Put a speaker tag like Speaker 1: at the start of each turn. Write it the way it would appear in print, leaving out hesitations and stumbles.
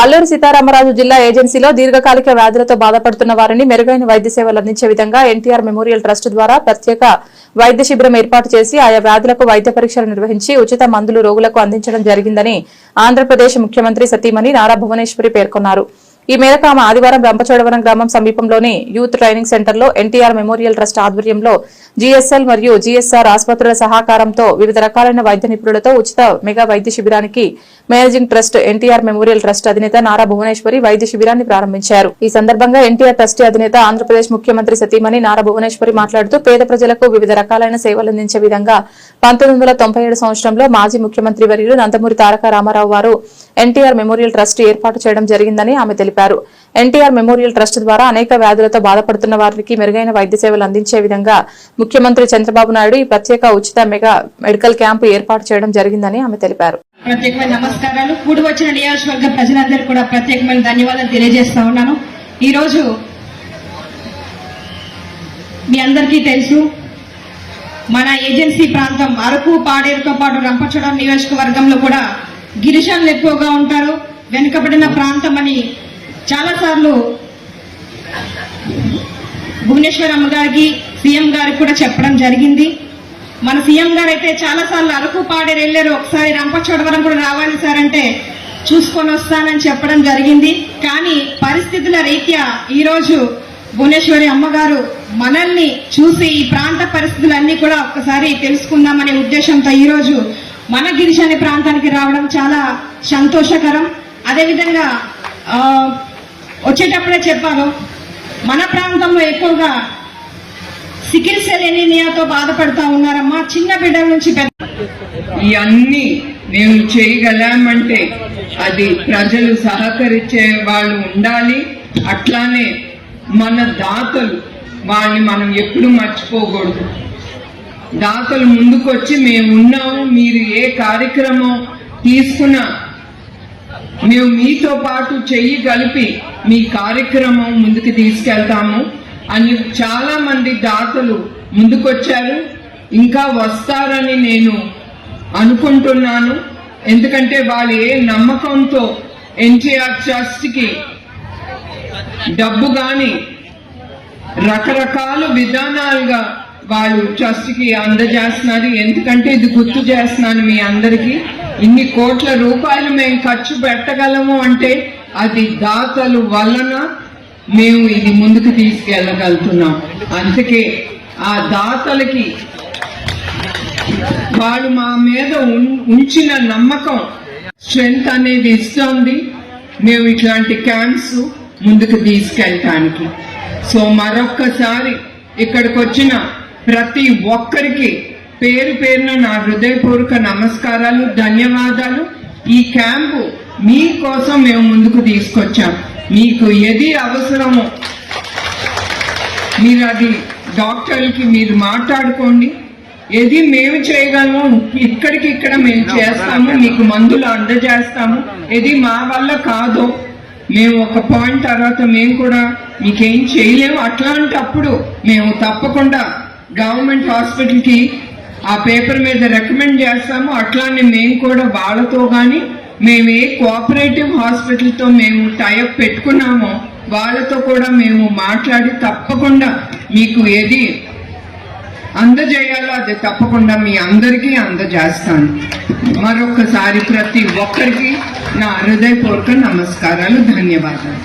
Speaker 1: అల్లూరు సీతారామరాజు జిల్లా ఏజెన్సీలో దీర్ఘకాలిక వ్యాధులతో బాధపడుతున్న వారిని మెరుగైన వైద్య సేవలు అందించే విధంగా ఎన్టీఆర్ మెమోరియల్ ట్రస్ట్ ద్వారా ప్రత్యేక వైద్య శిబిరం ఏర్పాటు చేసి ఆయా వ్యాధులకు వైద్య పరీక్షలు నిర్వహించి ఉచిత మందులు రోగులకు అందించడం జరిగిందని ఆంధ్రప్రదేశ్ ముఖ్యమంత్రి సతీమణి నారా భువనేశ్వరి పేర్కొన్నారు. ఈ మేరకు ఆమె ఆదివారం రంపచోడవరం గ్రామం సమీపంలోని యూత్ ట్రైనింగ్ సెంటర్లో ఎన్టీఆర్ మెమోరియల్ ట్రస్ట్ ఆధ్వర్యంలో జీఎస్ఎల్ మరియు జీఎస్ఆర్ ఆసుపత్రుల సహకారంతో వివిధ రకాలైన వైద్య నిపుణులతో ఉచిత మెగా వైద్య శిబిరానికి managing trust NTR memorial trust అధినేత నారా భువనేశ్వరి వైద్య శిబిరాన్ని ప్రారంభించారు. ఈ సందర్భంగా ఎన్టీఆర్ ట్రస్ట్ అధినేత ఆంధ్రప్రదేశ్ ముఖ్యమంత్రి సతీమణి నారా భువనేశ్వరి మాట్లాడుతూ పేద ప్రజలకు వివిధ రకాలైన సేవలు అందించే విధంగా 1997 సంవత్సరంలో మాజీ ముఖ్యమంత్రి వర్యులు నందమూరి తారక రామారావు వారు ఎన్టీఆర్ మెమోరియల్ ట్రస్ట్ ఏర్పాటు చేయడం జరిగిందని ఆమె తెలిపారు. ఎన్టీఆర్ మెమోరియల్ ట్రస్ట్ ద్వారా అనేక వ్యాధులతో బాధపడుతున్న వారికి మెరుగైన వైద్య సేవలు అందించే విధంగా ముఖ్యమంత్రి చంద్రబాబు నాయుడు ఈ ప్రత్యేక ఉచిత మెగా మెడికల్ క్యాంపు ఏర్పాటు చేయడం జరిగిందని ఆమె తెలిపారు.
Speaker 2: ప్రత్యేకమైన నమస్కారాలు. కూడి వచ్చిన నియోజకవర్గ ప్రజలందరికీ కూడా ప్రత్యేకమైన ధన్యవాదాలు తెలియజేస్తా ఉన్నాను. ఈ రోజు మీ అందరికీ తెలుసు, మన ఏజెన్సీ ప్రాంతం అరకు, పాడేరుతో పాటు రంపచోడవరం నియోజకవర్గంలో కూడా గిరిజనులు ఎక్కువగా ఉంటారు. వెనుకబడిన ప్రాంతం అని చాలా సార్లు భువనేశ్వర్ అమ్మ గారికి, సీఎం గారికి కూడా చెప్పడం జరిగింది. మన సీఎం గారు అయితే చాలా సార్లు అరకు, పాడేరు వెళ్ళారు. ఒకసారి రంపచోడవరం కూడా రావాలి సార్ అంటే చూసుకొని వస్తానని చెప్పడం జరిగింది. కానీ పరిస్థితుల రీత్యా ఈరోజు భువనేశ్వరి అమ్మగారు మనల్ని చూసి ఈ ప్రాంత పరిస్థితులన్నీ కూడా ఒక్కసారి తెలుసుకుందామనే ఉద్దేశంతో ఈరోజు మన గిరిజన ప్రాంతానికి రావడం చాలా సంతోషకరం. అదేవిధంగా వచ్చేటప్పుడే చెప్పారు, మన ప్రాంతంలో ఎక్కువగా సికిల్ సెల్ ఎనీమియాతో బాధపడుతూ ఉన్నారమ్మా. చిన్న బిడ్డల నుంచి
Speaker 3: ఇవన్నీ మేము చేయగలమంటే అది ప్రజలు సహకరించే వాళ్ళు ఉండాలి. అట్లానే మన దాతలు, వాళ్ళని మనం ఎప్పుడు మర్చిపోకూడదు. దాతలు ముందుకొచ్చి మేము ఉన్నాము, మీరు ఏ కార్యక్రమం తీసుకున్నా మేము మీతో పాటు చెయ్యి కలిపి మీ కార్యక్రమం ముందుకు తీసుకెళ్తాము అని చాలా మంది దాతలు ముందుకొచ్చారు. ఇంకా వస్తారని నేను అనుకుంటున్నాను. ఎందుకంటే వాళ్ళు ఏ నమ్మకంతో ఎన్టీఆర్ ట్రస్ట్ కి డబ్బు గాని రకరకాల విధానాలుగా వాళ్ళు ట్రస్ట్ కి అందజేస్తున్నారు. ఎందుకంటే ఇది గుర్తు చేస్తున్నాను మీ అందరికీ, ఇన్ని కోట్ల రూపాయలు మేము ఖర్చు పెట్టగలము అంటే అది దాతలు వలన మేము ఇది ముందుకు తీసుకెళ్ళగలుగుతున్నాం. అందుకే ఆ దాతలకి వాళ్ళు మా మీద ఉంచిన నమ్మకం, స్ట్రెంగ్త్ అనేది ఇస్తుంది మేము ఇట్లాంటి క్యాంప్స్ ముందుకు తీసుకెళ్ళటానికి. సో మరొక్కసారి ఇక్కడికి వచ్చిన ప్రతి ఒక్కరికి పేరు పేరున నా హృదయపూర్వక నమస్కారాలు, ధన్యవాదాలు. ఈ క్యాంపు మీకోసం మేము ముందుకు తీసుకొచ్చాం. మీకు ఏది అవసరమో మీరు అది డాక్టర్లకి మీరు మాట్లాడుకోండి. ఏది మేము చేయగలమో ఇక్కడ మేము చేస్తాము, మీకు మందులు అందజేస్తాము. ఏది మా వల్ల కాదో మేము ఒక పాయింట్ తర్వాత మేము కూడా మీకేం చేయలేము. అట్లాంటప్పుడు మేము తప్పకుండా గవర్నమెంట్ హాస్పిటల్కి ఆ పేపర్ మీద రికమెండ్ చేస్తాము. అట్లానే మేము కూడా వాళ్ళతో కానీ మేము ఏ కోఆపరేటివ్ హాస్పిటల్తో మేము టైఅప్ పెట్టుకున్నామో వాళ్ళతో కూడా మేము మాట్లాడి తప్పకుండా మీకు ఏది అందజేయాలో అది తప్పకుండా మీ అందరికీ అందజేస్తాను. మరొకసారి ప్రతి ఒక్కరికి నా హృదయపూర్వక నమస్కారాలు, ధన్యవాదాలు.